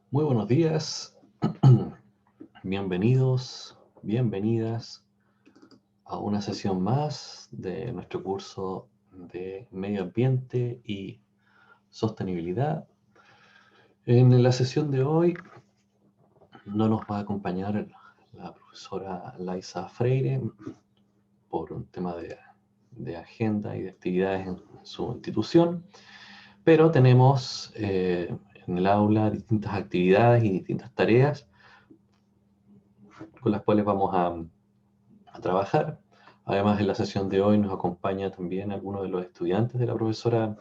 Muy buenos días, bienvenidos, bienvenidas a una sesión más de nuestro curso de Medio Ambiente y Sostenibilidad. En la sesión de hoy no nos va a acompañar la profesora Laisa Freire por un tema de agenda y de actividades en su institución, pero tenemos en el aula distintas actividades y distintas tareas con las cuales vamos a trabajar. Además, en la sesión de hoy nos acompaña también algunos de los estudiantes de la profesora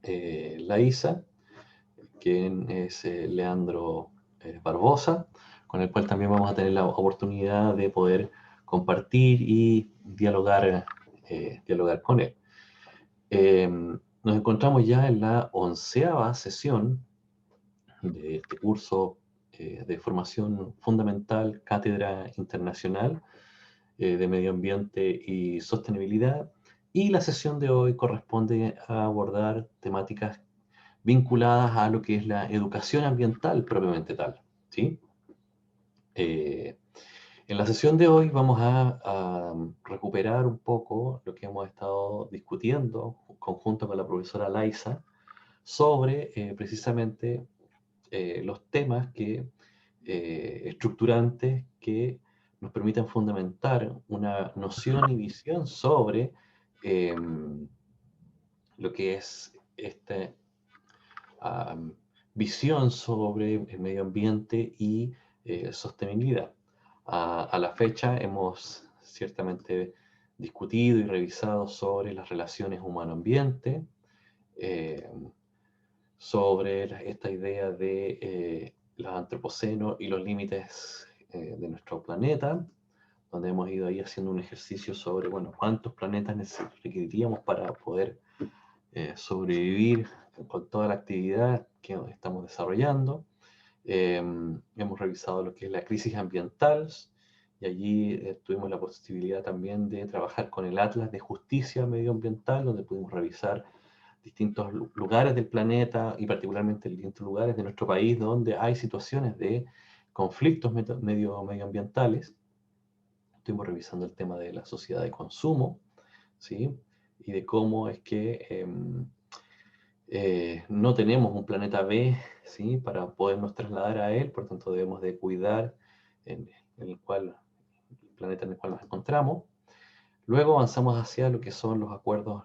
Laisa, quien es Leandro Barbosa, con el cual también vamos a tener la oportunidad de poder compartir y dialogar con él. Nos encontramos ya en la 11ª sesión de este curso de formación fundamental, Cátedra Internacional de Medio Ambiente y Sostenibilidad. Y la sesión de hoy corresponde a abordar temáticas vinculadas a lo que es la educación ambiental propiamente tal, ¿sí? Eh, en la sesión de hoy vamos a recuperar un poco lo que hemos estado discutiendo conjunto con la profesora Laisa sobre precisamente los temas estructurantes que nos permiten fundamentar una noción y visión sobre eh, lo que es esta um, visión sobre el medio ambiente y sostenibilidad. A la fecha hemos ciertamente discutido y revisado sobre las relaciones humano-ambiente, eh, sobre esta idea de los antropoceno y los límites de nuestro planeta, donde hemos ido ahí haciendo un ejercicio sobre, bueno, cuántos planetas requeriríamos para poder sobrevivir con toda la actividad que estamos desarrollando. Hemos revisado lo que es la crisis ambiental y allí tuvimos la posibilidad también de trabajar con el Atlas de Justicia Medioambiental, donde pudimos revisar distintos lugares del planeta y particularmente distintos lugares de nuestro país donde hay situaciones de conflictos medioambientales. Estuvimos revisando el tema de la sociedad de consumo, ¿sí? Y de cómo es que no tenemos un planeta B, ¿sí? Para podernos trasladar a él, por tanto debemos de cuidar en el planeta en el cual nos encontramos. Luego avanzamos hacia lo que son los acuerdos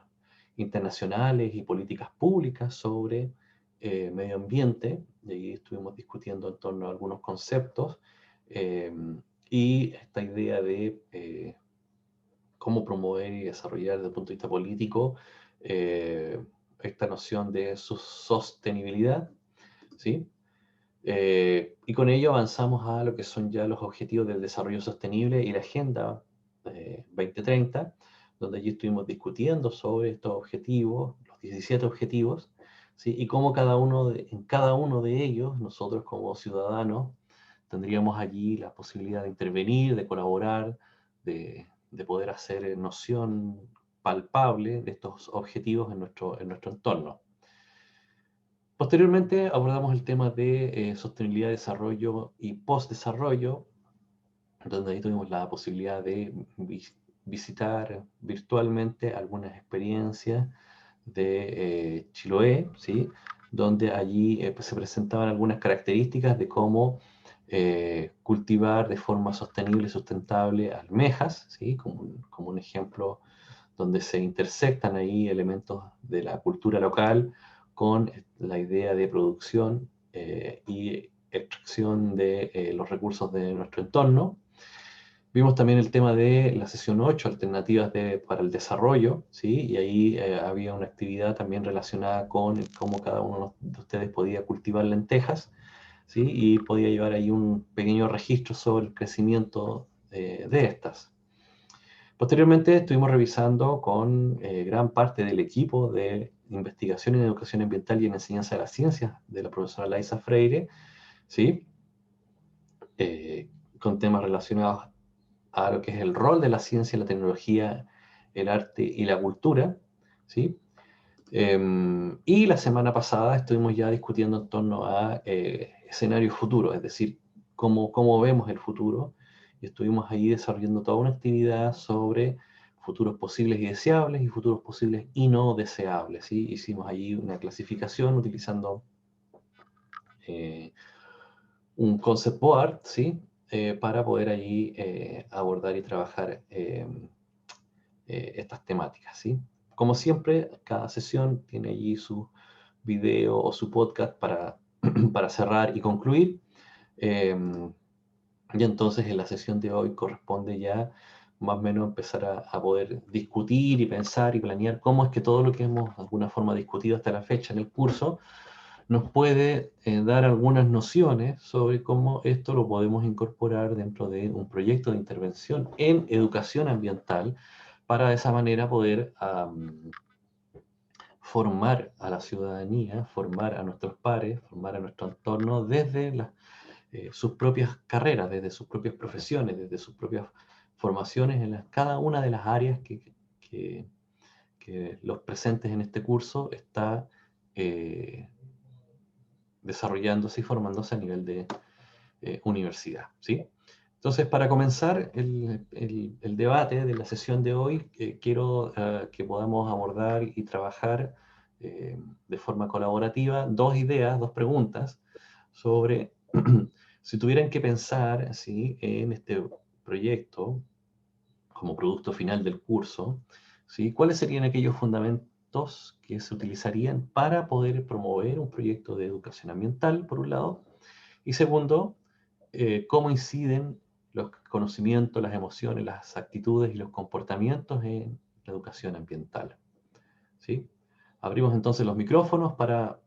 internacionales y políticas públicas sobre medio ambiente, y ahí estuvimos discutiendo en torno a algunos conceptos eh, y esta idea de cómo promover y desarrollar desde el punto de vista político eh, esta noción de su sostenibilidad, ¿sí? Y con ello avanzamos a lo que son ya los objetivos del desarrollo sostenible y la Agenda 2030, donde allí estuvimos discutiendo sobre estos objetivos, los 17 objetivos, ¿sí? Y cómo en cada uno de ellos, nosotros como ciudadanos, tendríamos allí la posibilidad de intervenir, de colaborar, de poder hacer noción palpable de estos objetivos en nuestro entorno. Posteriormente abordamos el tema de sostenibilidad, desarrollo y post-desarrollo, donde ahí tuvimos la posibilidad de visitar virtualmente algunas experiencias de Chiloé, ¿sí? Donde allí pues, se presentaban algunas características de cómo cultivar de forma sostenible y sustentable almejas, ¿sí? Como un ejemplo donde se intersectan ahí elementos de la cultura local con la idea de producción y extracción de los recursos de nuestro entorno. Vimos también el tema de la sesión 8, alternativas para el desarrollo, ¿sí? Y ahí había una actividad también relacionada con cómo cada uno de ustedes podía cultivar lentejas, ¿sí? Y podía llevar ahí un pequeño registro sobre el crecimiento de estas. Posteriormente estuvimos revisando con gran parte del equipo de investigación en educación ambiental y en enseñanza de las ciencias de la profesora Laisa Freire, ¿sí? Con temas relacionados a lo que es el rol de la ciencia, la tecnología, el arte y la cultura, ¿sí? Y la semana pasada estuvimos ya discutiendo en torno a escenarios futuros, es decir, cómo vemos el futuro, y estuvimos ahí desarrollando toda una actividad sobre futuros posibles y deseables y futuros posibles y no deseables, ¿sí? Hicimos ahí una clasificación utilizando un concept board, ¿sí? Para poder ahí abordar y trabajar estas temáticas, ¿sí? Como siempre, cada sesión tiene allí su video o su podcast para cerrar y concluir. Y entonces en la sesión de hoy corresponde ya más o menos empezar a poder discutir y pensar y planear cómo es que todo lo que hemos de alguna forma discutido hasta la fecha en el curso nos puede dar algunas nociones sobre cómo esto lo podemos incorporar dentro de un proyecto de intervención en educación ambiental para de esa manera poder formar a la ciudadanía, formar a nuestros pares, formar a nuestro entorno desde sus propias carreras, desde sus propias profesiones, desde sus propias formaciones en cada una de las áreas que, que los presentes en este curso está desarrollándose y formándose a nivel de universidad, ¿sí? Entonces, para comenzar el debate de la sesión de hoy, quiero que podamos abordar y trabajar de forma colaborativa dos ideas, dos preguntas sobre si tuvieran que pensar, ¿sí?, en este proyecto como producto final del curso, ¿sí?, ¿cuáles serían aquellos fundamentos que se utilizarían para poder promover un proyecto de educación ambiental, por un lado? Y segundo, cómo inciden los conocimientos, las emociones, las actitudes y los comportamientos en la educación ambiental, ¿sí? Abrimos entonces los micrófonos para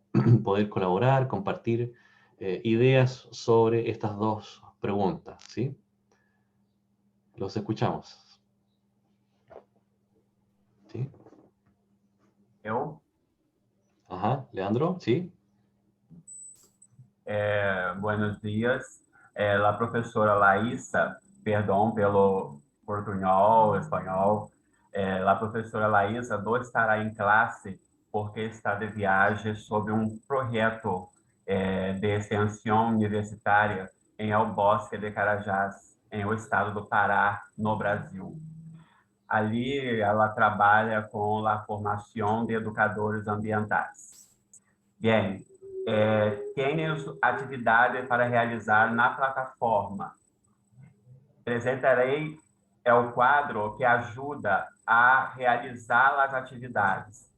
poder colaborar, compartir ideas sobre estas dos preguntas, ¿sí? Los escuchamos, ¿sí? Eu, Ajá, Leandro, ¿sí? buenos dias. A professora Laísa, perdão pelo portunhol, espanhol. A professora Laísa não estará em classe porque está de viagem sobre um projeto de extensão universitária em El Bosque de Carajás, em o estado do Pará, no Brasil. Ali ela trabalha com a formação de educadores ambientais. Bem, temos atividades para realizar na plataforma. Apresentarei o quadro que ajuda a realizar as atividades.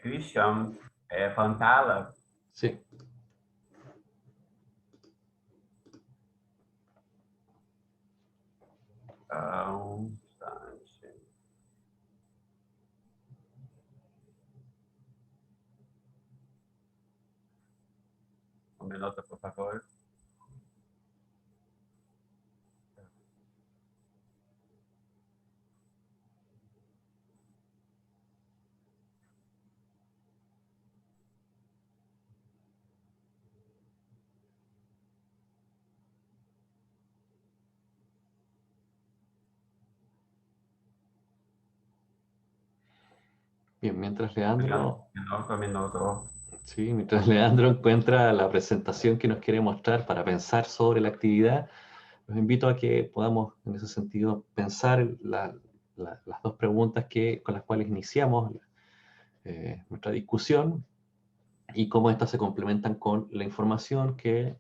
Christian Pantala. Sí. Um instante. Um minuto, por favor. Bien, mientras Leandro, Minuto. sí, mientras Leandro encuentra la presentación que nos quiere mostrar para pensar sobre la actividad, los invito a que podamos, en ese sentido, pensar las dos preguntas con las cuales iniciamos nuestra discusión y cómo estas se complementan con la información que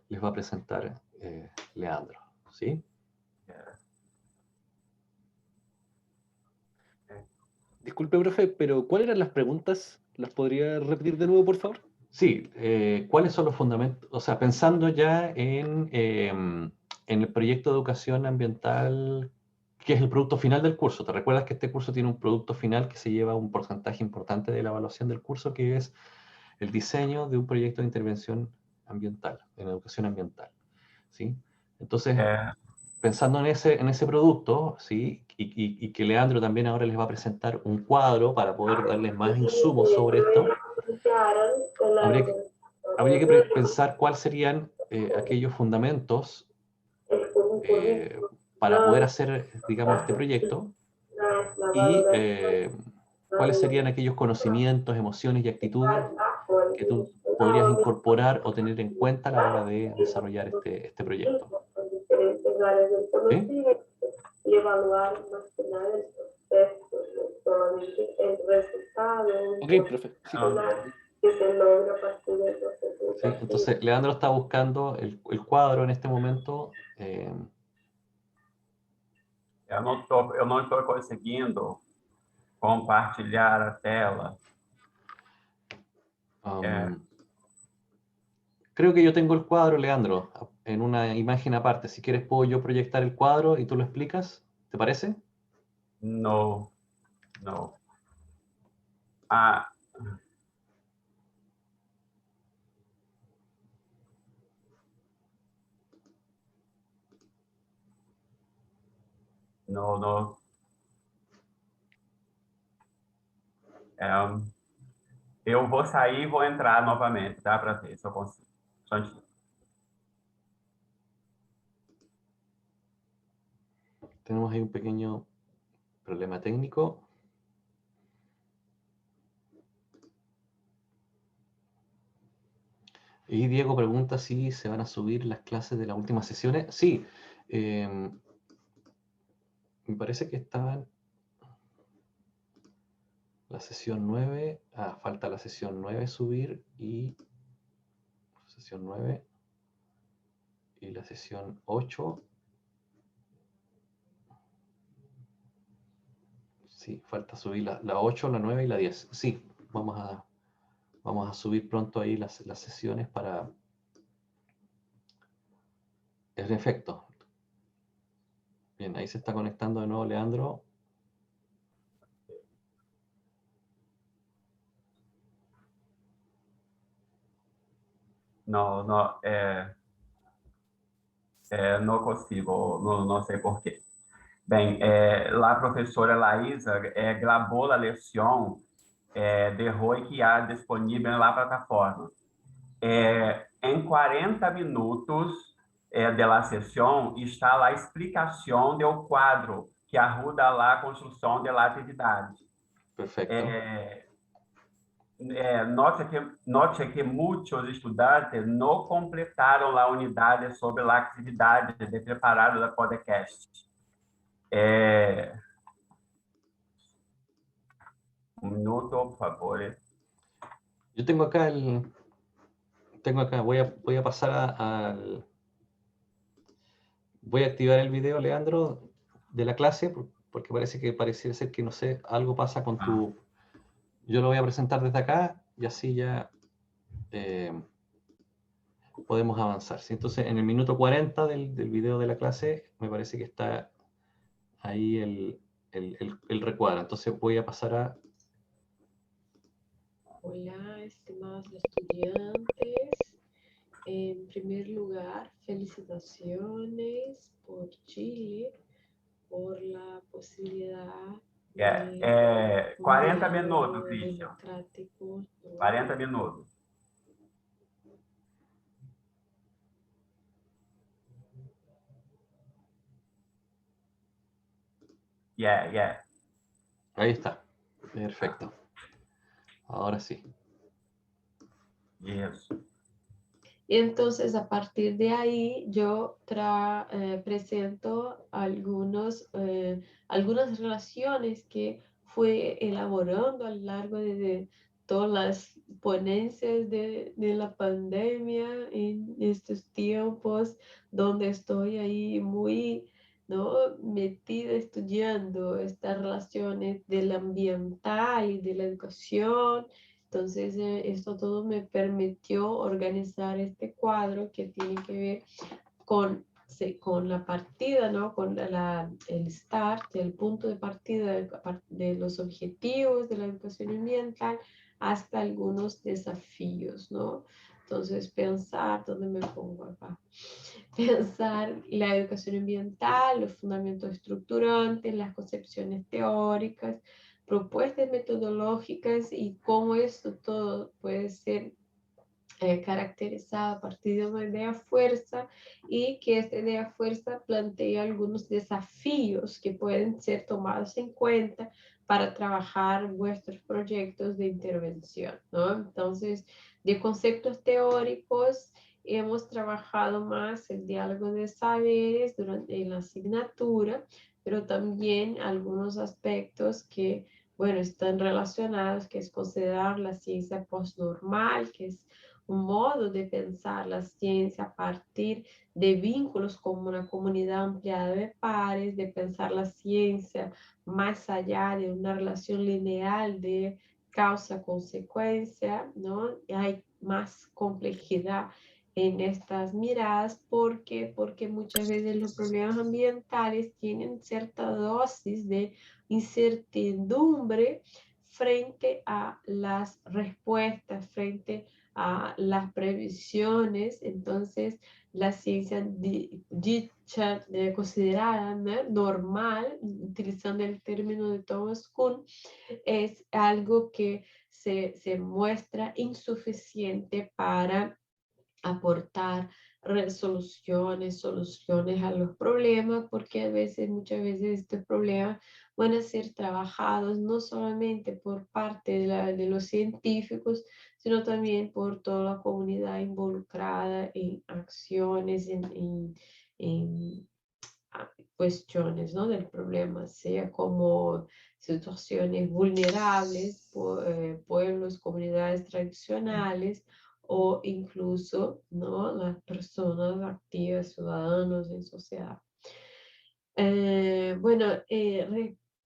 les va a presentar Leandro, ¿sí? Disculpe, profe, pero ¿cuáles eran las preguntas? ¿Las podría repetir de nuevo, por favor? Sí, ¿cuáles son los fundamentos? O sea, pensando ya en el proyecto de educación ambiental, que es el producto final del curso. ¿Te recuerdas que este curso tiene un producto final que se lleva un porcentaje importante de la evaluación del curso, que es el diseño de un proyecto de intervención ambiental, en educación ambiental? ¿Sí? Entonces, pensando en ese producto, ¿sí? Y que Leandro también ahora les va a presentar un cuadro para poder darles más insumos sobre esto, habría que, habría que pensar cuáles serían aquellos fundamentos para poder hacer, digamos, este proyecto y ¿Cuáles serían aquellos conocimientos, emociones y actitudes que tú podrías incorporar o tener en cuenta a la hora de desarrollar este proyecto? ¿Sí? Y evaluar más que nada el proceso, no solamente el resultado, Ok, profe. Sí. que se logra a partir del proceso Sí, entonces, Leandro está buscando el cuadro en este momento. Eu não estou conseguindo compartilhar a tela. Creo que yo tengo el cuadro, Leandro, en una imagen aparte. Si quieres, puedo yo proyectar el cuadro y tú lo explicas. ¿Te parece? No, no. Ah, no, no. Eu vou sair e vou entrar novamente, tá? Para ver se eu consigo. Só um instante. Tenemos ahí un pequeño problema técnico. Y Diego pregunta si se van a subir las clases de las últimas sesiones. Sí, me parece que estaban la sesión 9. Falta la sesión 9 subir y sesión 9 y la sesión 8. Sí, falta subir la 8, la 9 y la 10. Sí, vamos a subir pronto ahí las sesiones para... En efecto. Bien, ahí se está conectando de nuevo Leandro. Não, não, não consigo, não sei porquê. Bem, lá a professora Laísa gravou a lição de hoje que há disponível na plataforma. Em 40 minutos da sessão está lá a explicação do quadro que ajuda lá a construção da atividade. Perfecto. Note que muitos estudantes não completaram a unidade sobre a atividade de preparado da podcast. Un minuto, por favor. Yo tengo acá voy a pasar voy a activar el video, Leandro, de la clase, porque pareciera ser que, no sé, algo pasa con tu... Yo lo voy a presentar desde acá y así ya podemos avanzar. ¿Sí? Entonces, en el minuto 40 del video de la clase, me parece que está ahí el recuadro. Entonces voy a pasar a... Hola, estimados estudiantes. En primer lugar, felicitaciones por Chile, por la posibilidad de 40 minutos, Cristian. democrático. 40 minutos. Yeah. Ahí está. Perfecto. Ahora sí. Yes. Y entonces, a partir de ahí, yo presento algunas relaciones que fue elaborando a lo largo de todas las ponencias de la pandemia en estos tiempos, donde estoy ahí muy, ¿no?, metida estudiando estas relaciones del ambiental y de la educación. Entonces, esto todo me permitió organizar este cuadro que tiene que ver con la partida, ¿no?, con el start, el punto de partida de los objetivos de la educación ambiental hasta algunos desafíos, ¿no? Entonces, pensar, ¿dónde me pongo acá? Pensar la educación ambiental, los fundamentos estructurantes, las concepciones teóricas, propuestas metodológicas y cómo esto todo puede ser caracterizado a partir de una idea fuerza y que esta idea fuerza plantea algunos desafíos que pueden ser tomados en cuenta para trabajar vuestros proyectos de intervención, ¿no? Entonces, de conceptos teóricos, hemos trabajado más el diálogo de saberes en la asignatura, pero también algunos aspectos que, bueno, están relacionados, que es considerar la ciencia postnormal, que es un modo de pensar la ciencia a partir de vínculos como una comunidad ampliada de pares, de pensar la ciencia más allá de una relación lineal de causa-consecuencia, ¿no? Y hay más complejidad en estas miradas porque muchas veces los problemas ambientales tienen cierta dosis de incertidumbre frente a las respuestas, frente a las previsiones. Entonces la ciencia dicha, considerada, ¿no?, normal, utilizando el término de Thomas Kuhn, es algo que se muestra insuficiente para aportar soluciones a los problemas, porque muchas veces estos problemas van a ser trabajados no solamente por parte de los científicos, sino también por toda la comunidad involucrada en acciones, en cuestiones, ¿no?, del problema, sea como situaciones vulnerables, pueblos, comunidades tradicionales, o incluso, ¿no?, las personas activas, ciudadanos en sociedad.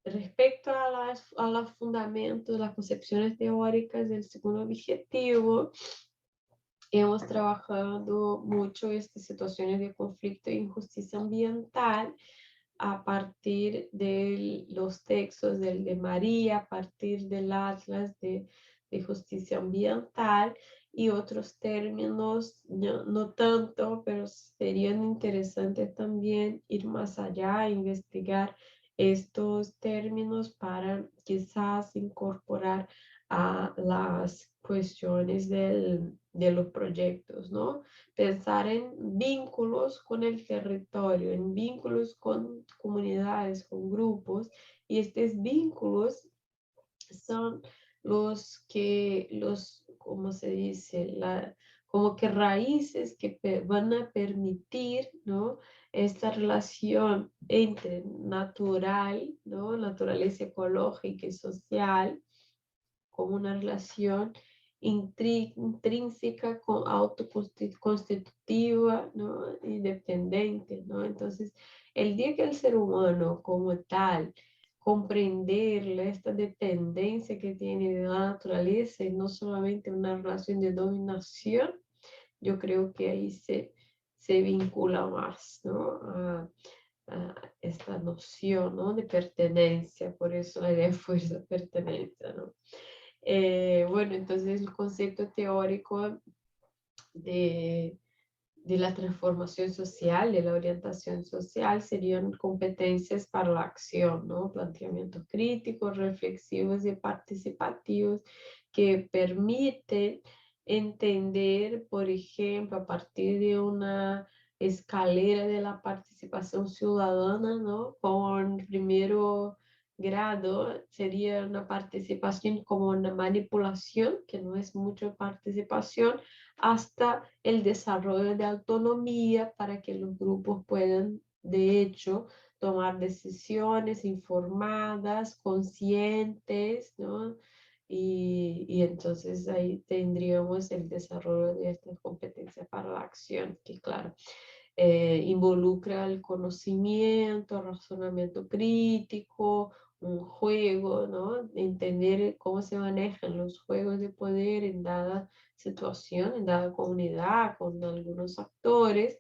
Respecto a los fundamentos, las concepciones teóricas del segundo objetivo, hemos trabajado mucho estas situaciones de conflicto e injusticia ambiental a partir de los textos de María, a partir del Atlas de Justicia Ambiental y otros términos, no tanto, pero serían interesantes también ir más allá, investigar estos términos para quizás incorporar a las cuestiones de los proyectos, ¿no? Pensar en vínculos con el territorio, en vínculos con comunidades, con grupos, y estos vínculos son ¿cómo se dice? Como que raíces que van a permitir, ¿no?, esta relación entre natural, ¿no?, naturaleza ecológica y social, como una relación intrínseca, autoconstitutiva, ¿no?, independiente, ¿no? Entonces, el día que el ser humano como tal comprender esta dependencia que tiene de la naturaleza y no solamente una relación de dominación, yo creo que ahí se vincula más, ¿no?, a esta noción, ¿no?, de pertenencia. Por eso la idea de fuerza, pertenencia, ¿no? Bueno, entonces el concepto teórico de la transformación social, de la orientación social, serían competencias para la acción, ¿no? Planteamientos críticos, reflexivos y participativos que permiten entender, por ejemplo, a partir de una escalera de la participación ciudadana, ¿no? Con primero grado sería una participación como una manipulación, que no es mucha participación, hasta el desarrollo de autonomía para que los grupos puedan, de hecho, tomar decisiones informadas, conscientes, ¿no? Y entonces ahí tendríamos el desarrollo de estas competencias para la acción, que claro, involucra el conocimiento, el razonamiento crítico, un juego, ¿no? Entender cómo se manejan los juegos de poder en dada situación, en dada comunidad, con algunos actores.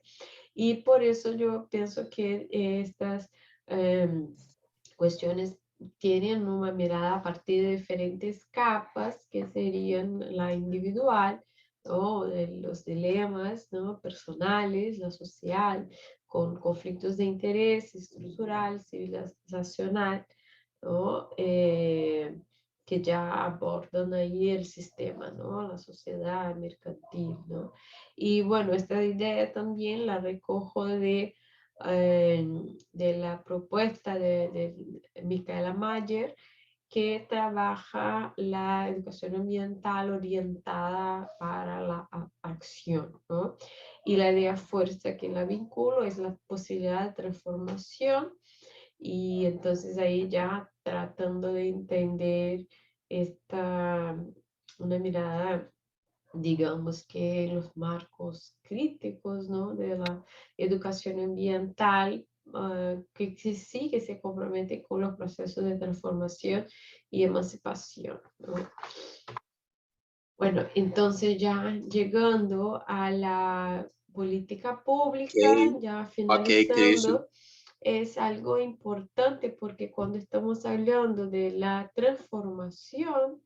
Y por eso yo pienso que estas cuestiones tienen una mirada a partir de diferentes capas, que serían la individual, ¿no?, los dilemas, ¿no?, personales, la social, con conflictos de interés estructural, civilizacional, ¿no?, que ya abordan ahí el sistema, ¿no?, la sociedad mercantil, ¿no? Y bueno, esta idea también la recojo de la propuesta de Michaela Mayer, que trabaja la educación ambiental orientada para la acción, ¿no? Y la idea fuerza que la vinculo es la posibilidad de transformación, y entonces ahí ya tratando de entender una mirada, digamos que en los marcos críticos, ¿no?, de la educación ambiental, que sí que se compromete con los procesos de transformación y emancipación, ¿no? Bueno, entonces ya llegando a la política pública, ya finalizando, es algo importante porque cuando estamos hablando de la transformación,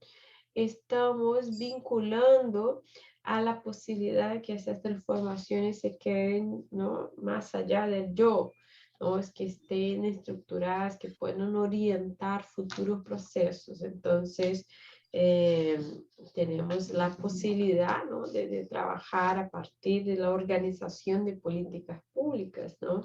estamos vinculando a la posibilidad de que esas transformaciones se queden, ¿no?, más allá del yo, ¿no? Es que estén estructuradas, que puedan orientar futuros procesos. Entonces, eh, tenemos la posibilidad, ¿no?, de trabajar a partir de la organización de políticas públicas, ¿no?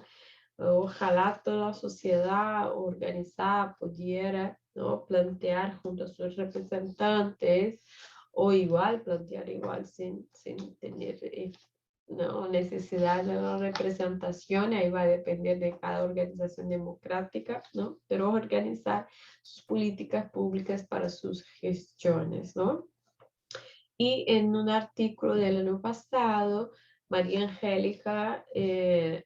Ojalá toda la sociedad organizada pudiera, ¿no?, plantear junto a sus representantes, o igual plantear igual sin tener no, necesidad de la representación. Ahí va a depender de cada organización democrática, ¿no? Pero organizar sus políticas públicas para sus gestiones, ¿no? Y en un artículo del año pasado, María Angélica,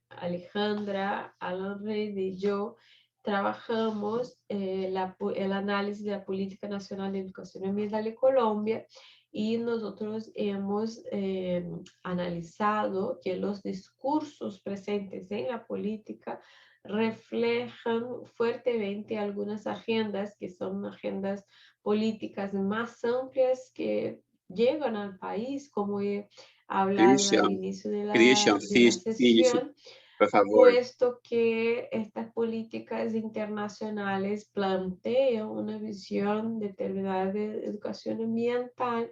Alejandra, Alan Reid y yo trabajamos el análisis de la Política Nacional de Educación Ambiental de Colombia, y nosotros hemos analizado que los discursos presentes en la política reflejan fuertemente algunas agendas que son agendas políticas más amplias que llegan al país, como he hablado al inicio de la sesión, puesto que estas políticas internacionales plantean una visión determinada de educación ambiental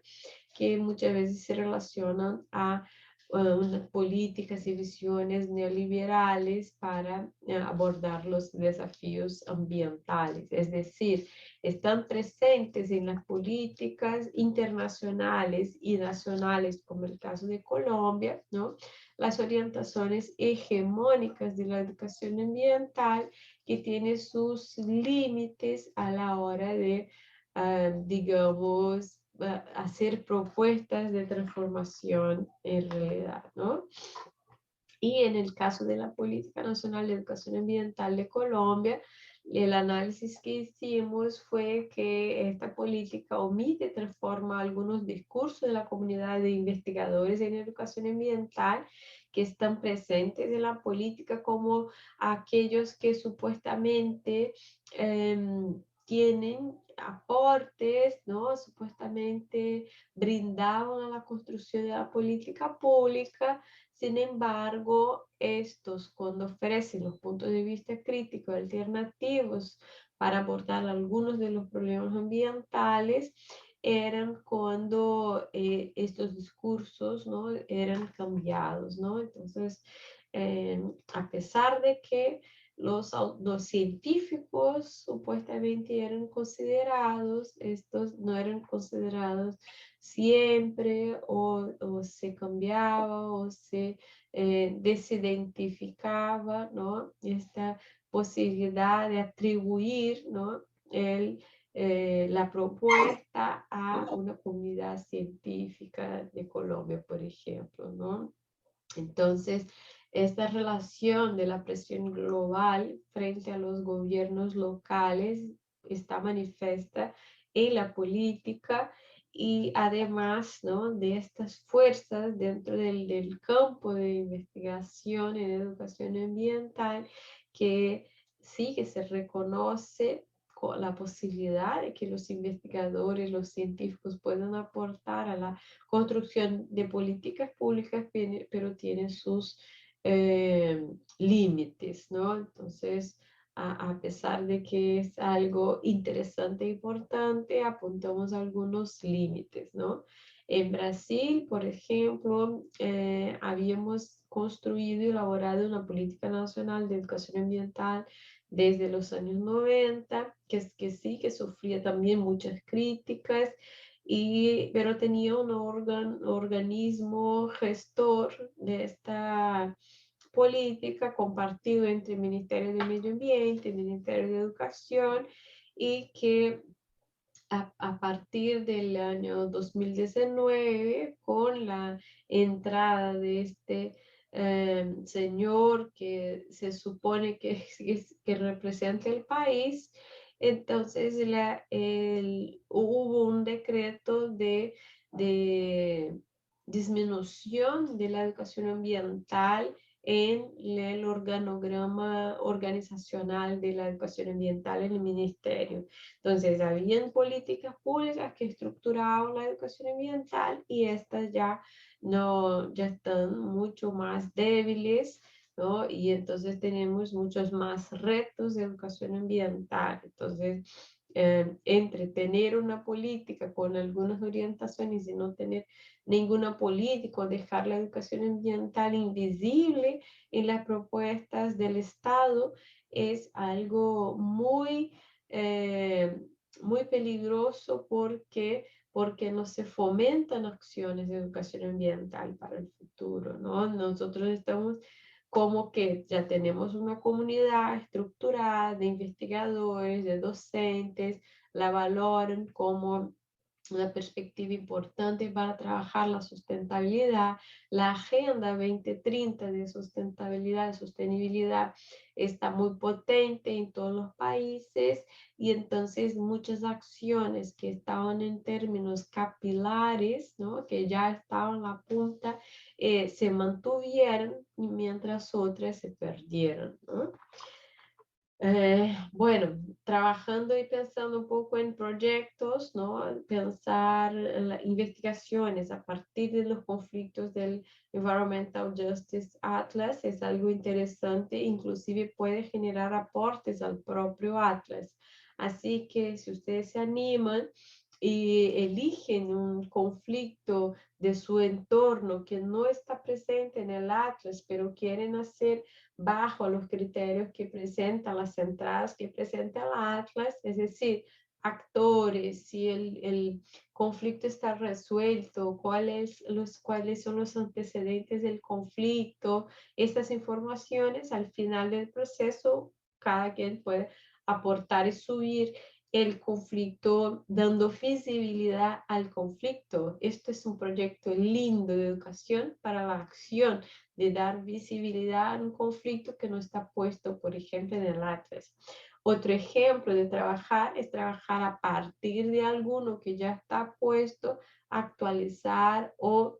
que muchas veces se relacionan a unas políticas y visiones neoliberales para abordar los desafíos ambientales. Es decir, están presentes en las políticas internacionales y nacionales, como el caso de Colombia, ¿no?, las orientaciones hegemónicas de la educación ambiental, que tiene sus límites a la hora de, digamos, hacer propuestas de transformación en realidad, ¿no? Y en el caso de la Política Nacional de Educación Ambiental de Colombia, el análisis que hicimos fue que esta política omite, transforma algunos discursos de la comunidad de investigadores en educación ambiental que están presentes en la política, como aquellos que supuestamente tienen aportes, ¿no?, supuestamente brindaban a la construcción de la política pública. Sin embargo, estos, cuando ofrecen los puntos de vista críticos alternativos para abordar algunos de los problemas ambientales, eran cuando estos discursos, ¿no?, eran cambiados, ¿no? Entonces, a pesar de que los científicos supuestamente eran considerados, estos no eran considerados siempre, o se cambiaba o se desidentificaba, ¿no?, esta posibilidad de atribuir, ¿no?, la propuesta a una comunidad científica de Colombia, por ejemplo, ¿no? Entonces, esta relación de la presión global frente a los gobiernos locales está manifiesta en la política, y además, ¿no?, de estas fuerzas dentro del campo de investigación en educación ambiental, que sí que se reconoce la posibilidad de que los investigadores, los científicos puedan aportar a la construcción de políticas públicas, pero tiene sus límites, ¿no? Entonces, a pesar de que es algo interesante e importante, apuntamos a algunos límites, ¿no? En Brasil, por ejemplo, habíamos construido y elaborado una política nacional de educación ambiental desde los años 90, que sí, que sufría también muchas críticas, pero tenía un organismo gestor de esta política compartido entre el Ministerio de Medio Ambiente, el Ministerio de Educación, y que a partir del año 2019, con la entrada de este señor que se supone que representa el país, entonces hubo un decreto de disminución de la educación ambiental en el organograma organizacional de la educación ambiental en el ministerio. Entonces, habían políticas públicas que estructuraban la educación ambiental y estas ya no, ya están mucho más débiles, ¿no? Y entonces tenemos muchos más retos de educación ambiental. Entonces, entre tener una política con algunas orientaciones y no tener ninguna política o dejar la educación ambiental invisible en las propuestas del Estado es algo muy peligroso porque no se fomentan acciones de educación ambiental para el futuro, ¿no? Nosotros estamos como que ya tenemos una comunidad estructurada de investigadores, de docentes, la valoran como una perspectiva importante para trabajar la sustentabilidad. La Agenda 2030 de sustentabilidad y sostenibilidad está muy potente en todos los países y entonces muchas acciones que estaban en términos capilares, ¿no? Que ya estaban a la punta, se mantuvieron mientras otras se perdieron, ¿no? Bueno, trabajando y pensando un poco en proyectos, ¿no? Pensar investigaciones a partir de los conflictos del Environmental Justice Atlas es algo interesante, inclusive puede generar aportes al propio Atlas. Así que si ustedes se animan y eligen un conflicto de su entorno que no está presente en el Atlas, pero quieren hacer bajo los criterios que presenta, las entradas que presenta la Atlas, es decir, actores, si el conflicto está resuelto, cuáles son los antecedentes del conflicto, estas informaciones al final del proceso, cada quien puede aportar y subir el conflicto dando visibilidad al conflicto. Esto es un proyecto lindo de educación para la acción, de dar visibilidad a un conflicto que no está puesto, por ejemplo, en el Atlas. Otro ejemplo de trabajar es trabajar a partir de alguno que ya está puesto, actualizar o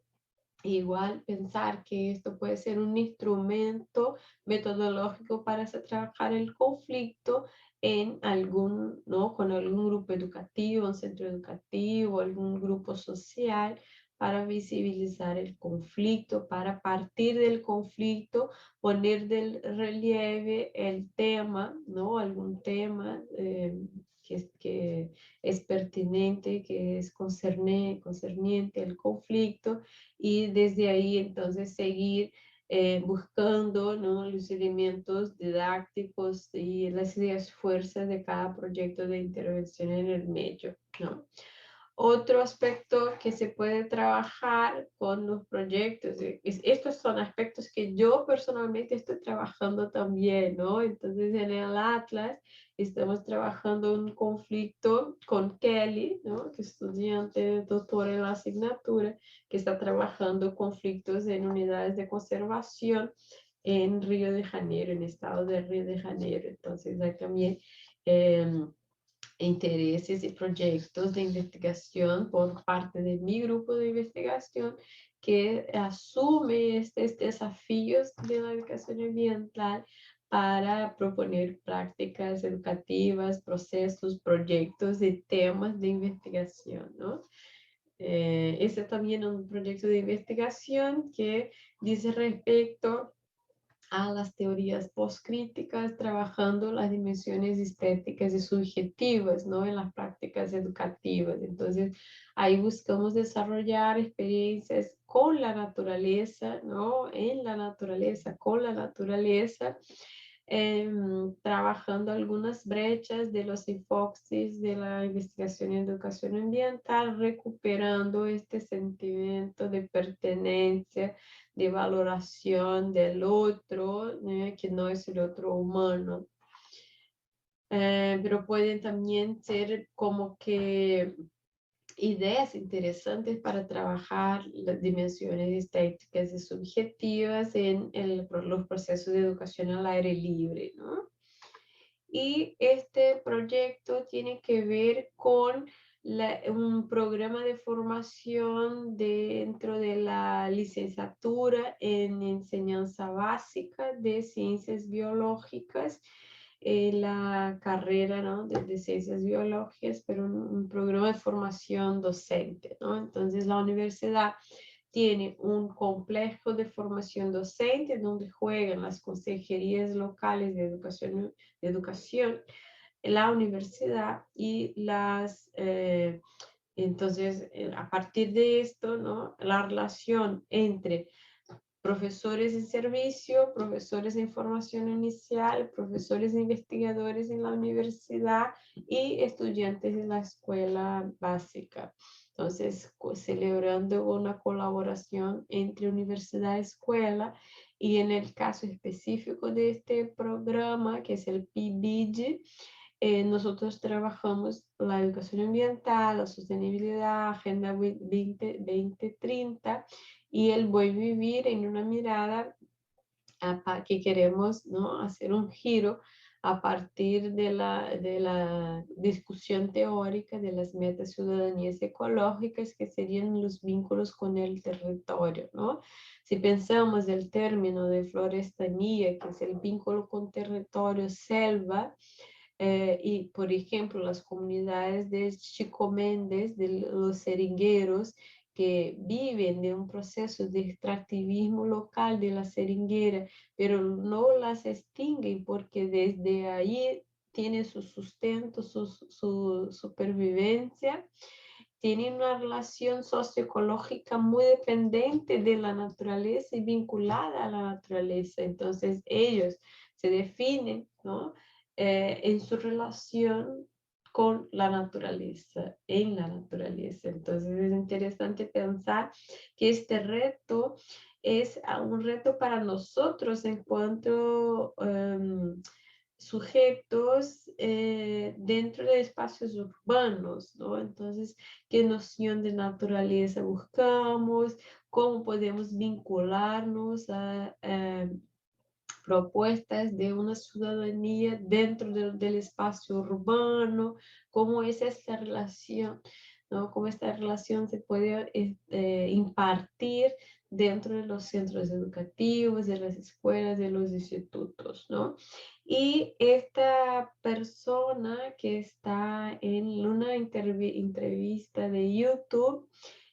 igual pensar que esto puede ser un instrumento metodológico para hacer trabajar el conflicto en algún, ¿no? Con algún grupo educativo, un centro educativo, algún grupo social, para visibilizar el conflicto, para partir del conflicto poner del relieve el tema, ¿no? Algún tema que es pertinente, que es concerniente al conflicto, y desde ahí entonces seguir buscando, ¿no? Los elementos didácticos y las ideas fuerzas de cada proyecto de intervención en el medio, ¿no? Otro aspecto que se puede trabajar con los proyectos, estos son aspectos que yo personalmente estoy trabajando también, ¿no? Entonces en el Atlas estamos trabajando un conflicto con Kelly, ¿no? Que es estudiante doctora en la asignatura, que está trabajando conflictos en unidades de conservación en Río de Janeiro, en el estado de Río de Janeiro. Entonces hay también intereses y proyectos de investigación por parte de mi grupo de investigación que asume estos desafíos de la educación ambiental para proponer prácticas educativas, procesos, proyectos y temas de investigación, ¿no? Este es también un proyecto de investigación que dice respecto a las teorías postcríticas, trabajando las dimensiones estéticas y subjetivas, ¿no? En las prácticas educativas. Entonces, ahí buscamos desarrollar experiencias con la naturaleza, ¿no? En la naturaleza, con la naturaleza, trabajando algunas brechas de los enfoques de la investigación y educación ambiental, recuperando este sentimiento de pertenencia, de valoración del otro, que no es el otro humano. Pero pueden también ser como que ideas interesantes para trabajar las dimensiones estéticas y subjetivas en los procesos de educación al aire libre, ¿no? Y este proyecto tiene que ver con un programa de formación dentro de la licenciatura en enseñanza básica de ciencias biológicas, la carrera, ¿no?, de ciencias biológicas, pero un programa de formación docente, ¿no? Entonces la universidad tiene un complejo de formación docente donde juegan las consejerías locales de educación, la universidad y las... entonces, a partir de esto, ¿no?, la relación entre profesores en servicio, profesores de formación inicial, profesores investigadores en la universidad y estudiantes en la escuela básica. Entonces, celebrando una colaboración entre universidad y escuela, y en el caso específico de este programa, que es el PIBID, nosotros trabajamos la educación ambiental, la sostenibilidad, Agenda 2030 y el buen vivir en una mirada que queremos, ¿no?, hacer un giro a partir de la discusión teórica de las metas ciudadanías ecológicas, que serían los vínculos con el territorio, ¿no? Si pensamos el término de florestanía, que es el vínculo con territorio, selva, y por ejemplo las comunidades de Chico Méndez, de los seringueros, que viven de un proceso de extractivismo local de la seringuera, pero no las extinguen porque desde ahí tiene su sustento, su supervivencia, tienen una relación socioecológica muy dependiente de la naturaleza y vinculada a la naturaleza. Entonces ellos se definen, ¿no?, en su relación con la naturaleza, en la naturaleza. Entonces es interesante pensar que este reto es un reto para nosotros en cuanto sujetos dentro de espacios urbanos, ¿no? Entonces, ¿qué noción de naturaleza buscamos? ¿Cómo podemos vincularnos a propuestas de una ciudadanía dentro del espacio urbano? ¿Cómo es esta relación, ¿no? ¿Cómo esta relación se puede impartir dentro de los centros educativos, de las escuelas, de los institutos, ¿no? Y esta persona que está en una entrevista de YouTube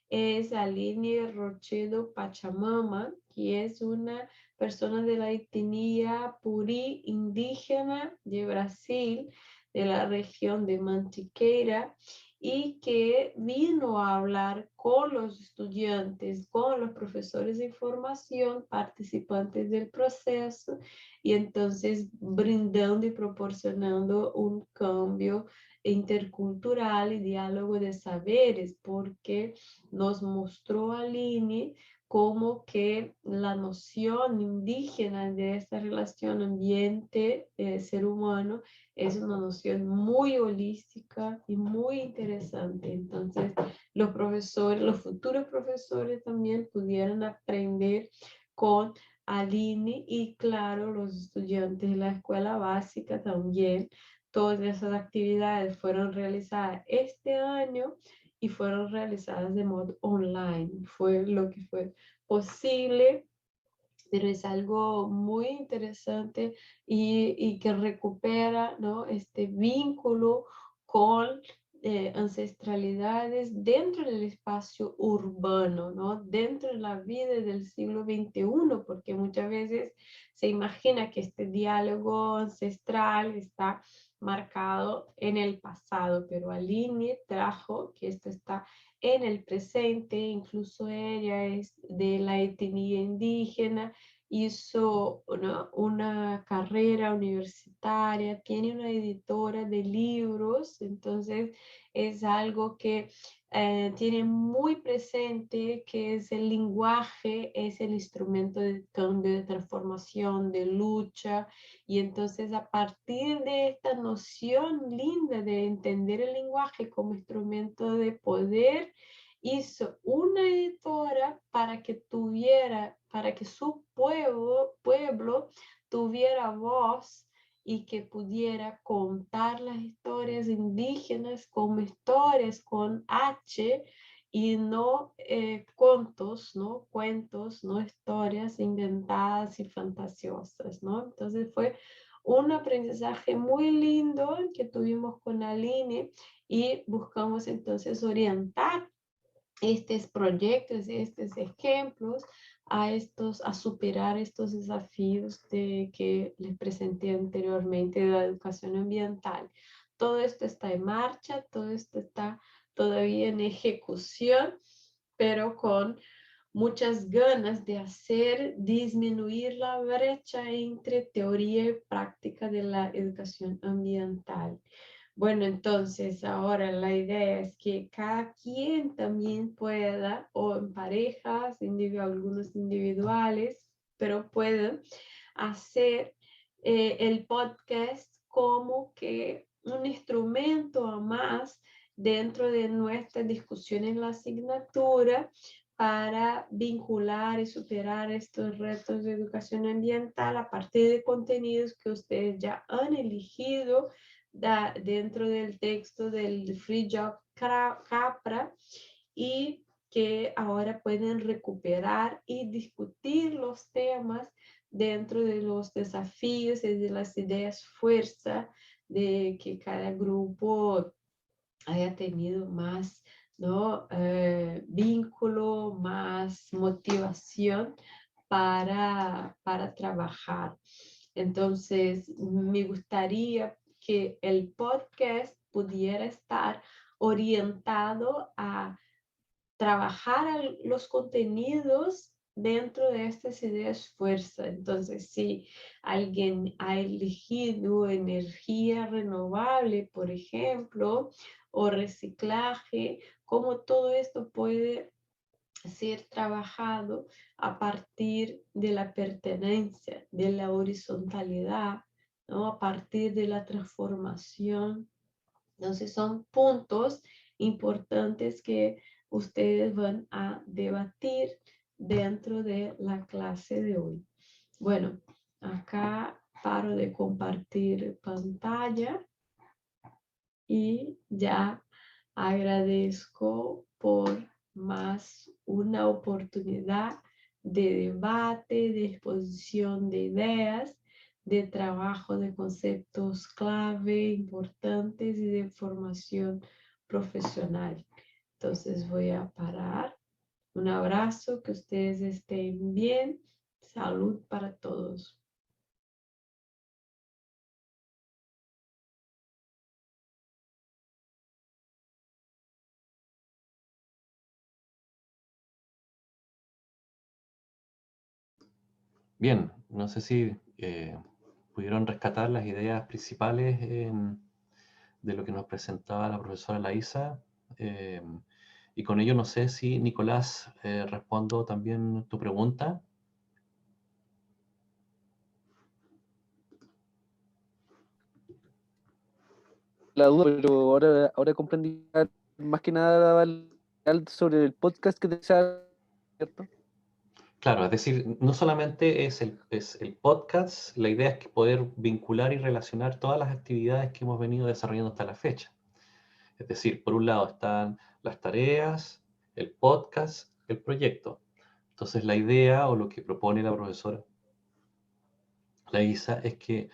es Aline Rochedo Pachamama, que es una persona de la etnia purí indígena de Brasil, de la región de Mantiqueira, y que vino a hablar con los estudiantes, con los profesores de formación, participantes del proceso, y entonces brindando y proporcionando un cambio intercultural y diálogo de saberes, porque nos mostró Aline como que la noción indígena de esta relación ambiente-ser humano es una noción muy holística y muy interesante. Entonces, los profesores, los futuros profesores también pudieran aprender con Aline, y claro, los estudiantes de la escuela básica también. Todas esas actividades fueron realizadas este año y fueron realizadas de modo online. Fue lo que fue posible, pero es algo muy interesante y que recupera, ¿no?, este vínculo con ancestralidades dentro del espacio urbano, ¿no?, dentro de la vida del siglo XXI, porque muchas veces se imagina que este diálogo ancestral está marcado en el pasado, pero Aline trajo que esto está en el presente. Incluso ella es de la etnia indígena hizo una carrera universitaria, tiene una editora de libros, entonces es algo que tiene muy presente que es el lenguaje, es el instrumento de cambio, de transformación, de lucha, y entonces a partir de esta noción linda de entender el lenguaje como instrumento de poder, hizo una editora para que su pueblo tuviera voz y que pudiera contar las historias indígenas como historias con H y no cuentos, no historias inventadas y fantasiosas, ¿no? Entonces fue un aprendizaje muy lindo que tuvimos con Aline y buscamos entonces orientar estos proyectos, estos ejemplos a superar estos desafíos que les presenté anteriormente de la educación ambiental. Todo esto está en marcha, todo esto está todavía en ejecución, pero con muchas ganas de hacer disminuir la brecha entre teoría y práctica de la educación ambiental. Bueno, entonces ahora la idea es que cada quien también pueda, o en parejas, algunos individuales, pero puedan hacer el podcast como que un instrumento a más dentro de nuestra discusión en la asignatura para vincular y superar estos retos de educación ambiental a partir de contenidos que ustedes ya han elegido dentro del texto del Free Job Capra y que ahora pueden recuperar y discutir los temas dentro de los desafíos y de las ideas fuerza de que cada grupo haya tenido más, ¿no? Vínculo, más motivación para trabajar. Entonces, me gustaría que el podcast pudiera estar orientado a trabajar los contenidos dentro de estas ideas fuerza. Entonces, si alguien ha elegido energía renovable, por ejemplo, o reciclaje, cómo todo esto puede ser trabajado a partir de la pertenencia, de la horizontalidad, ¿no? A partir de la transformación. Entonces son puntos importantes que ustedes van a debatir dentro de la clase de hoy. Bueno, acá paro de compartir pantalla y ya agradezco por más una oportunidad de debate, de exposición de ideas, de trabajo de conceptos clave, importantes y de formación profesional. Entonces voy a parar. Un abrazo, que ustedes estén bien. Salud para todos. Bien, no sé si pudieron rescatar las ideas principales de lo que nos presentaba la profesora Laísa. Y con ello no sé si, Nicolás, respondo también tu pregunta. La duda, pero ahora comprendí más que nada sobre el podcast que te ¿cierto? Claro, es decir, no solamente es el podcast, la idea es que poder vincular y relacionar todas las actividades que hemos venido desarrollando hasta la fecha. Es decir, por un lado están las tareas, el podcast, el proyecto. Entonces la idea o lo que propone la profesora Laísa es que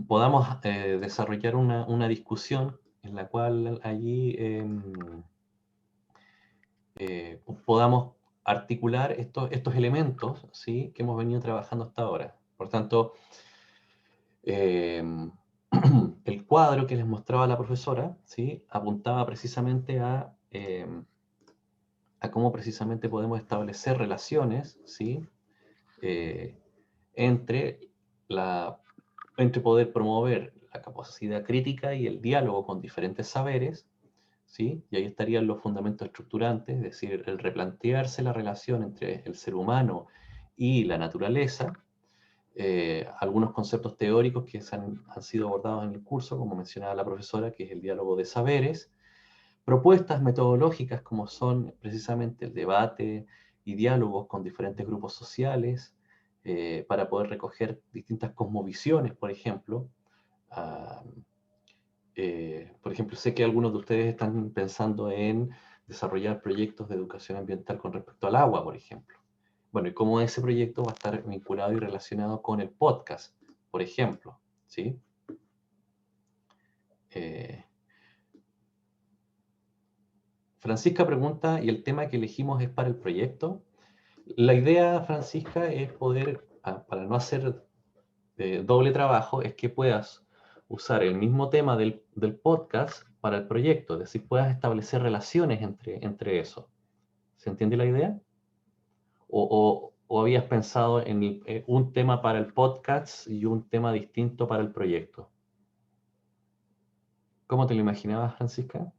podamos desarrollar una discusión en la cual allí podamos articular estos elementos, ¿sí?, que hemos venido trabajando hasta ahora. Por tanto, el cuadro que les mostraba la profesora, ¿sí?, apuntaba precisamente a cómo precisamente podemos establecer relaciones, ¿sí?, eh, entre, entre poder promover la capacidad crítica y el diálogo con diferentes saberes, ¿sí? Y ahí estarían los fundamentos estructurantes, es decir, el replantearse la relación entre el ser humano y la naturaleza, algunos conceptos teóricos que han sido abordados en el curso, como mencionaba la profesora, que es el diálogo de saberes, propuestas metodológicas como son precisamente el debate y diálogos con diferentes grupos sociales, para poder recoger distintas cosmovisiones, por ejemplo. Ah, por ejemplo, sé que algunos de ustedes están pensando en desarrollar proyectos de educación ambiental con respecto al agua, por ejemplo. Bueno, y cómo ese proyecto va a estar vinculado y relacionado con el podcast, por ejemplo, ¿sí? Eh, Francisca pregunta, ¿y el tema que elegimos es para el proyecto? La idea, Francisca, es poder, para no hacer doble trabajo, es que puedas usar el mismo tema del podcast para el proyecto, es decir, puedas establecer relaciones entre eso. ¿Se entiende la idea? ¿O habías pensado en un tema para el podcast y un tema distinto para el proyecto? ¿Cómo te lo imaginabas, Francisca?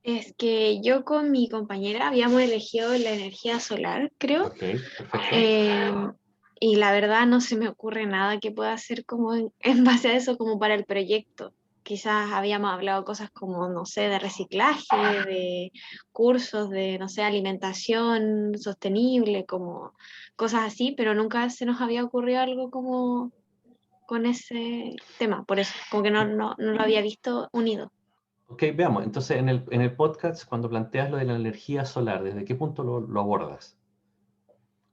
Es que yo con mi compañera habíamos elegido la energía solar, creo. Ok, perfecto. Y la verdad no se me ocurre nada que pueda hacer como en base a eso como para el proyecto. Quizás habíamos hablado cosas como, no sé, de reciclaje, de cursos de, no sé, alimentación sostenible, como cosas así, pero nunca se nos había ocurrido algo como con ese tema. Por eso, como que no lo había visto unido. Ok, veamos. Entonces, en el podcast, cuando planteas lo de la energía solar, ¿desde qué punto lo abordas?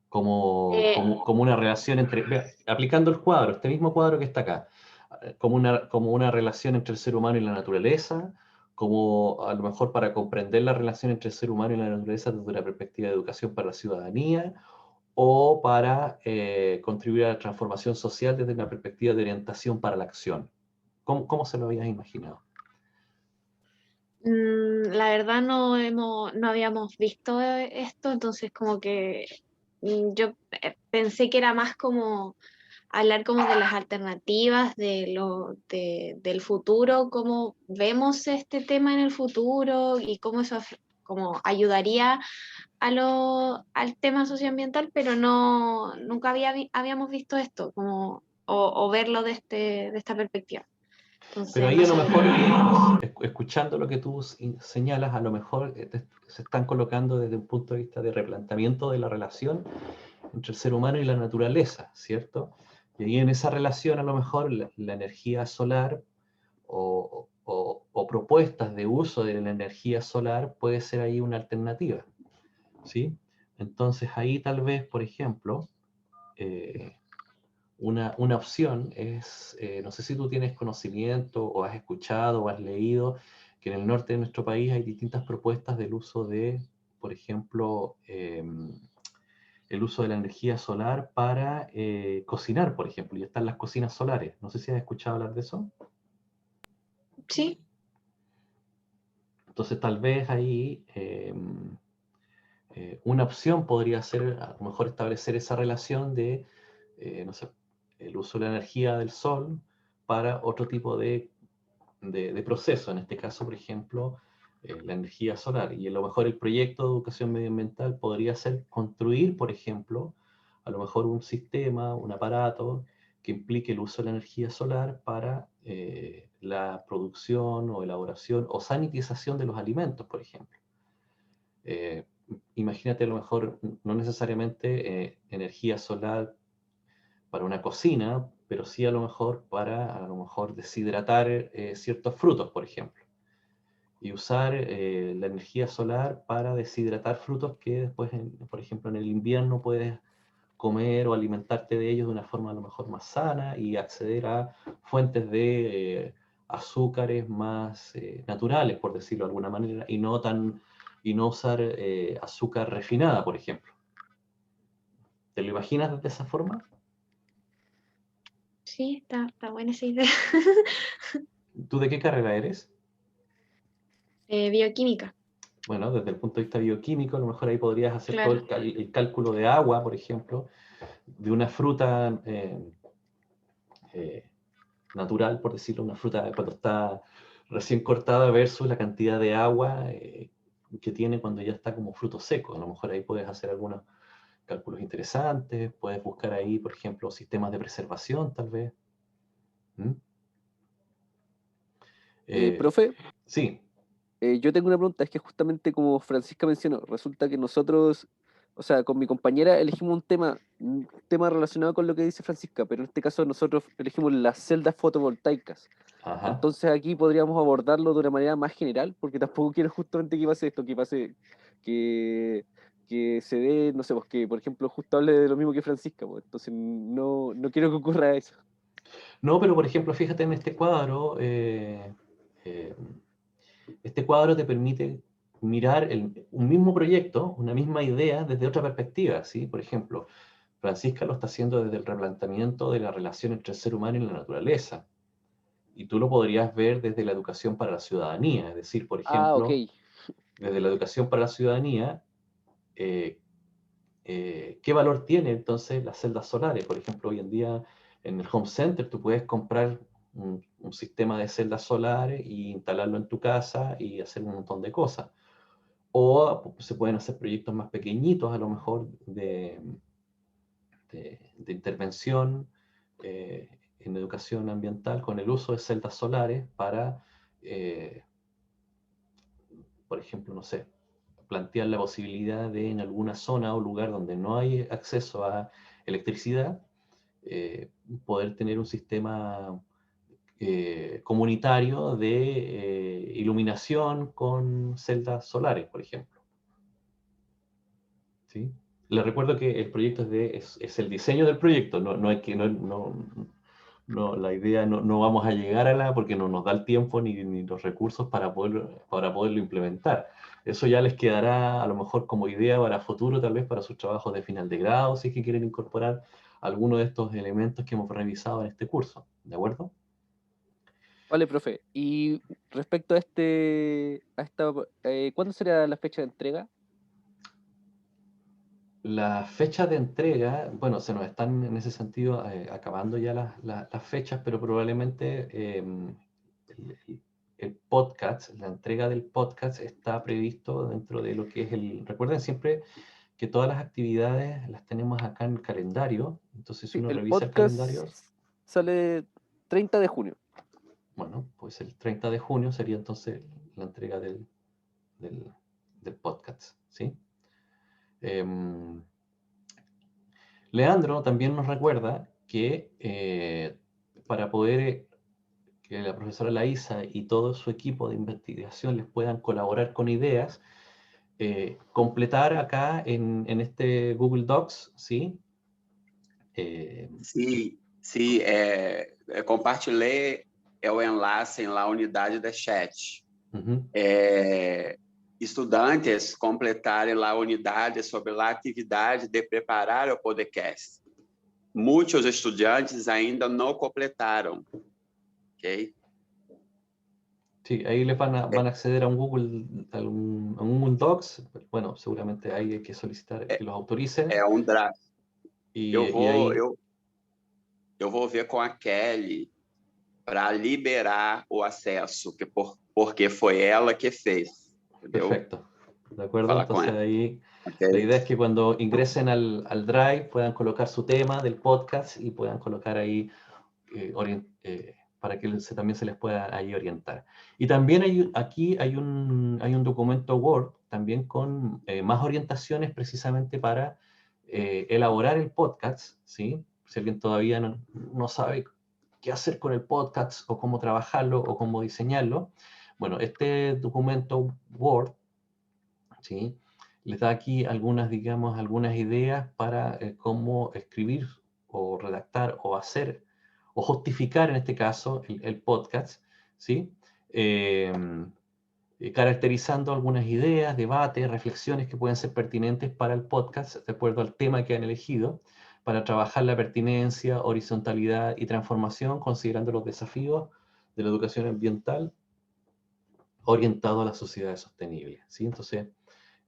Como una relación entre, aplicando el cuadro, este mismo cuadro que está acá, como una relación entre el ser humano y la naturaleza, como a lo mejor para comprender la relación entre el ser humano y la naturaleza desde una perspectiva de educación para la ciudadanía, o para contribuir a la transformación social desde una perspectiva de orientación para la acción. ¿Cómo se lo habías imaginado? La verdad no habíamos visto esto, entonces como que yo pensé que era más como hablar como de las alternativas, del futuro, cómo vemos este tema en el futuro y cómo eso como ayudaría al tema socioambiental, pero nunca habíamos visto esto, como, o verlo de esta perspectiva. Pero Entonces, ahí no a lo sé. mejor, escuchando lo que tú señalas, a lo mejor se están colocando desde un punto de vista de replanteamiento de la relación entre el ser humano y la naturaleza, ¿cierto? Y ahí en esa relación a lo mejor la energía solar o propuestas de uso de la energía solar puede ser ahí una alternativa, ¿sí? Entonces ahí tal vez, por ejemplo, eh, una opción es, no sé si tú tienes conocimiento o has escuchado o has leído que en el norte de nuestro país hay distintas propuestas del uso de, por ejemplo, el uso de la energía solar para cocinar, por ejemplo, y están las cocinas solares. No sé si has escuchado hablar de eso. Sí. Entonces tal vez ahí una opción podría ser a lo mejor establecer esa relación de, no sé, el uso de la energía del sol para otro tipo de proceso, en este caso, por ejemplo, la energía solar. Y a lo mejor el proyecto de educación medioambiental podría ser construir, por ejemplo, a lo mejor un sistema, un aparato que implique el uso de la energía solar para la producción o elaboración o sanitización de los alimentos, por ejemplo. Imagínate a lo mejor no necesariamente energía solar para una cocina, pero sí a lo mejor para a lo mejor deshidratar ciertos frutos, por ejemplo. Y usar la energía solar para deshidratar frutos que después, por ejemplo, en el invierno puedes comer o alimentarte de ellos de una forma a lo mejor más sana y acceder a fuentes de azúcares más naturales, por decirlo de alguna manera, y no usar azúcar refinada, por ejemplo. ¿Te lo imaginas de esa forma? Sí, está buena esa idea. ¿Tú de qué carrera eres? Bioquímica. bueno, desde el punto de vista bioquímico, a lo mejor ahí podrías hacer Claro. todo el cálculo de agua, por ejemplo, de una fruta natural, por decirlo, una fruta cuando está recién cortada versus la cantidad de agua que tiene cuando ya está como fruto seco. A lo mejor ahí puedes hacer algunos cálculos interesantes, puedes buscar ahí, por ejemplo, sistemas de preservación, tal vez. ¿Mm? Profe, Sí, yo tengo una pregunta, es que justamente como Francisca mencionó, resulta que nosotros, o sea, con mi compañera elegimos un tema relacionado con lo que dice Francisca, pero en este caso nosotros elegimos las celdas fotovoltaicas. ajá. Entonces aquí podríamos abordarlo de una manera más general, porque tampoco quiero justamente que pase esto, que, que se dé, no sé, pues que por ejemplo justo hable de lo mismo que Francisca, pues, entonces no quiero que ocurra eso. No, pero por ejemplo, fíjate en este cuadro te permite mirar un mismo proyecto, una misma idea desde otra perspectiva, ¿sí? Por ejemplo, Francisca lo está haciendo desde el replanteamiento de la relación entre el ser humano y la naturaleza. Y tú lo podrías ver desde la educación para la ciudadanía, es decir, por Ah, ok. ejemplo, desde la educación para la ciudadanía, eh, ¿qué valor tiene entonces las celdas solares? Por ejemplo, hoy en día en el Home Center tú puedes comprar un sistema de celdas solares e instalarlo en tu casa y hacer un montón de cosas. O se pueden hacer proyectos más pequeñitos, a lo mejor, de intervención en educación ambiental con el uso de celdas solares para, eh, por ejemplo, no sé, plantear la posibilidad de en alguna zona o lugar donde no hay acceso a electricidad, poder tener un sistema comunitario de iluminación con celdas solares, por ejemplo. ¿Sí? Les recuerdo que el proyecto es el diseño del proyecto, no hay que, no, la idea no vamos a llegar a porque no nos da el tiempo ni los recursos para poderlo implementar. Eso ya les quedará a lo mejor como idea para futuro, tal vez para sus trabajos de final de grado, si es que quieren incorporar alguno de estos elementos que hemos revisado en este curso. ¿De acuerdo? Vale, profe. Y respecto a ¿cuándo será la fecha de entrega? La fecha de entrega, bueno, se nos están en ese sentido acabando ya las fechas, pero probablemente el podcast, la entrega del podcast está previsto dentro de lo que es recuerden siempre que todas las actividades las tenemos acá en el calendario, entonces si Sí, uno el revisa el podcast calendario, sale 30 de junio. bueno, pues el 30 de junio sería entonces la entrega del, del podcast, ¿sí? Em, Leandro también nos recuerda que para poder que la profesora Laísa y todo su equipo de investigación les puedan colaborar con ideas, completar acá en este Google Docs, ¿sí? Sim, sim, compartilhei o enlace na unidade de chat. Ujú. Estudantes completarem lá a unidade sobre a atividade de preparar o podcast. Muitos estudantes ainda não completaram, ok? Sí, ahí les van a acceder a un Google Docs. Bueno, seguramente ahí hay que solicitar que los autoricen. É um draft. Y Eu ahí, vou ver com a Kelly para liberar o acesso, porque foi ela que fez. Entendeu? perfecto. ¿De acuerdo? Falar com Entonces ela. ahí la Okay? idea es que cuando ingresen al Drive puedan colocar su tema del podcast y puedan colocar ahí para que también se les pueda ahí orientar. Y también aquí hay un documento Word también con más orientaciones precisamente para elaborar el podcast, ¿sí? Si alguien todavía no sabe qué hacer con el podcast o cómo trabajarlo o cómo diseñarlo, bueno, este documento Word, ¿sí? Les da aquí digamos, algunas ideas para cómo escribir o redactar o hacer o justificar en este caso el podcast, ¿sí? Eh, Caracterizando algunas ideas, debates, reflexiones que pueden ser pertinentes para el podcast de acuerdo al tema que han elegido, para trabajar la pertinencia, horizontalidad y transformación, considerando los desafíos de la educación ambiental orientado a las sociedades sostenibles, ¿sí? Entonces,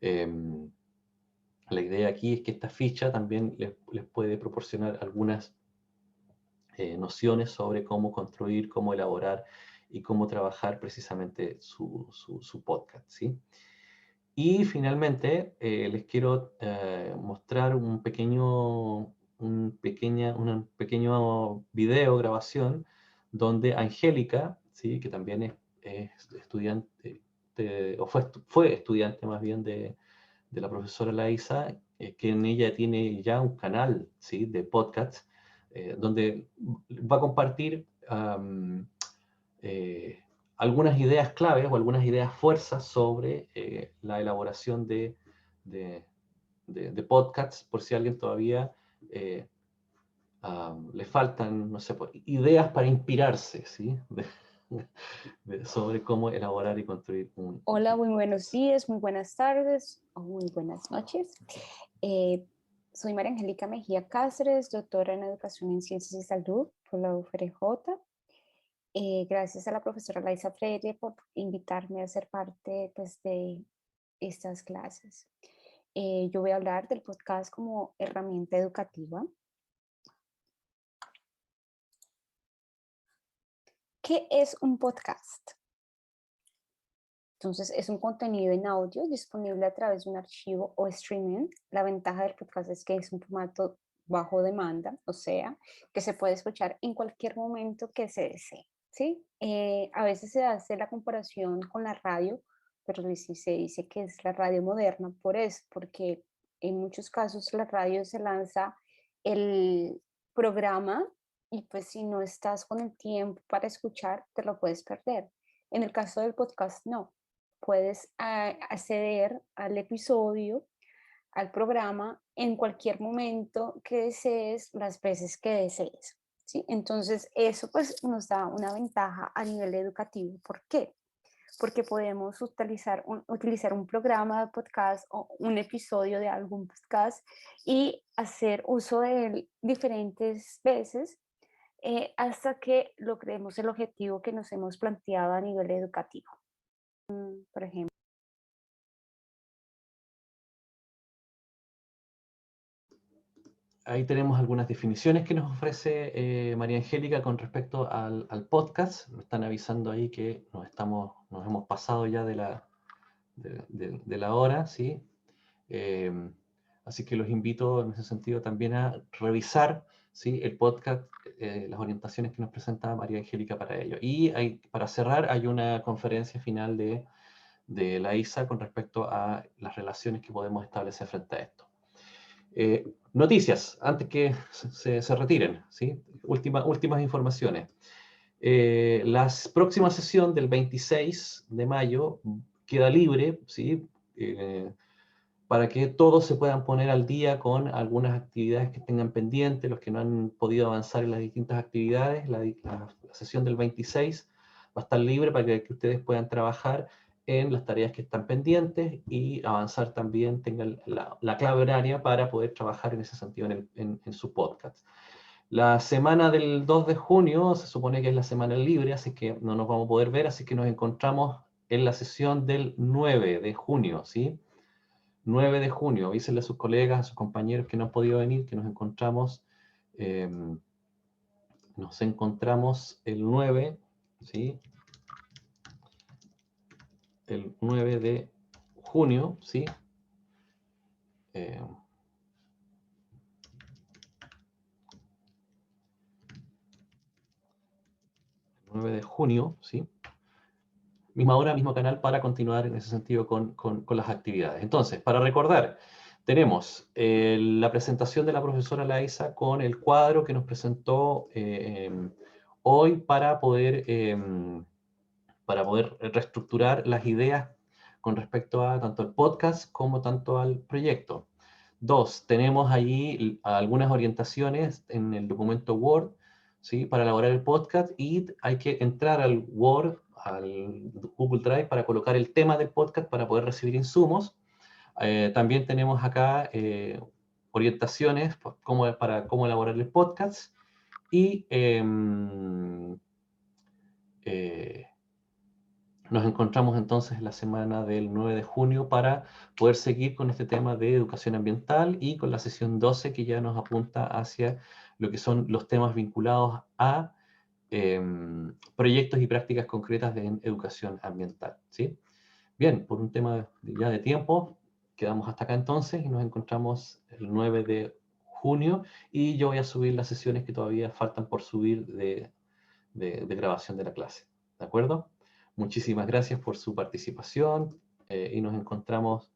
la idea aquí es que esta ficha también les puede proporcionar algunas nociones sobre cómo construir, cómo elaborar y cómo trabajar precisamente su podcast, ¿sí? Y finalmente les quiero mostrar un pequeño video, grabación, donde Angélica, ¿sí? Que también es estudiante, fue estudiante más bien de la profesora Laísa, que en ella tiene ya un canal, ¿sí? De podcast, donde va a compartir algunas ideas claves o algunas ideas fuerzas sobre la elaboración de podcasts, por si a alguien todavía le faltan, no sé, ideas para inspirarse, ¿sí? Sobre cómo elaborar y construir un Hola, muy buenos días, muy buenas tardes o muy buenas noches. Soy María Angélica Mejía Cáceres, doctora en Educación en Ciencias y Salud por la UFRJ. Gracias a la profesora Laísa Freire por invitarme a ser parte, pues, de estas clases. Yo voy a hablar del podcast como herramienta educativa. ¿Qué es un podcast? Entonces, es un contenido en audio disponible a través de un archivo o streaming. La ventaja del podcast es que es un formato bajo demanda, o sea, que se puede escuchar en cualquier momento que se desee, ¿sí? A veces se hace la comparación con la radio, pero se dice que es la radio moderna por eso, porque en muchos casos la radio se lanza el programa y pues si no estás con el tiempo para escuchar, te lo puedes perder. En el caso del podcast, no. Puedes acceder al episodio, al programa, en cualquier momento que desees, las veces que desees, ¿sí? Entonces, eso pues nos da una ventaja a nivel educativo. ¿Por qué? Porque podemos utilizar un programa de podcast o un episodio de algún podcast y hacer uso de él diferentes veces hasta que logremos el objetivo que nos hemos planteado a nivel educativo. Por ejemplo. Ahí tenemos algunas definiciones que nos ofrece María Angélica con respecto al podcast. Me están avisando ahí que nos hemos pasado ya de la hora, ¿sí? Así que los invito en ese sentido también a revisar, ¿sí? El podcast, las orientaciones que nos presenta María Angélica para ello. Y para cerrar, hay una conferencia final de la ISA con respecto a las relaciones que podemos establecer frente a esto. Noticias, antes que se retiren, ¿sí? Últimas informaciones. La próxima sesión del 26 de mayo queda libre, ¿sí? Para que todos se puedan poner al día con algunas actividades que tengan pendientes, los que no han podido avanzar en las distintas actividades. La sesión del 26 va a estar libre para que ustedes puedan trabajar en las tareas que están pendientes y avanzar también, tengan la clave horaria para poder trabajar en ese sentido en su podcast. La semana del 2 de junio se supone que es la semana libre, así que no nos vamos a poder ver, así que nos encontramos en la sesión del 9 de junio, ¿sí? 9 de junio, avísenle a sus colegas, a sus compañeros que no han podido venir, que nos encontramos el 9, ¿sí? El 9 de junio, ¿sí? 9 de junio, ¿sí? Misma hora, mismo canal para continuar en ese sentido con las actividades. Entonces, para recordar, tenemos la presentación de la profesora Laísa con el cuadro que nos presentó hoy para poder reestructurar las ideas con respecto a tanto al podcast como tanto al proyecto. 2, tenemos allí algunas orientaciones en el documento Word, ¿sí? Para elaborar el podcast y hay que entrar al Word, al Google Drive para colocar el tema del podcast para poder recibir insumos. También tenemos acá orientaciones para cómo elaborar el podcast y Nos encontramos entonces la semana del 9 de junio para poder seguir con este tema de educación ambiental y con la sesión 12 que ya nos apunta hacia lo que son los temas vinculados a proyectos y prácticas concretas de educación ambiental, ¿sí? Bien, por un tema ya de tiempo, quedamos hasta acá entonces y nos encontramos el 9 de junio y yo voy a subir las sesiones que todavía faltan por subir de grabación de la clase, ¿de acuerdo? Muchísimas gracias por su participación y nos encontramos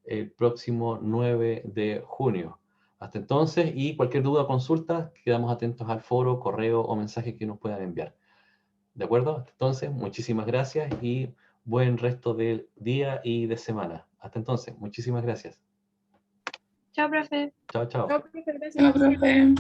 el próximo 9 de junio. Hasta entonces, y cualquier duda o consulta, quedamos atentos al foro, correo o mensaje que nos puedan enviar. ¿De acuerdo? Hasta entonces, muchísimas gracias y buen resto del día y de semana. Hasta entonces, muchísimas gracias. Chao, profe. Chao, chao. Chao, profe, gracias. Chao, profe.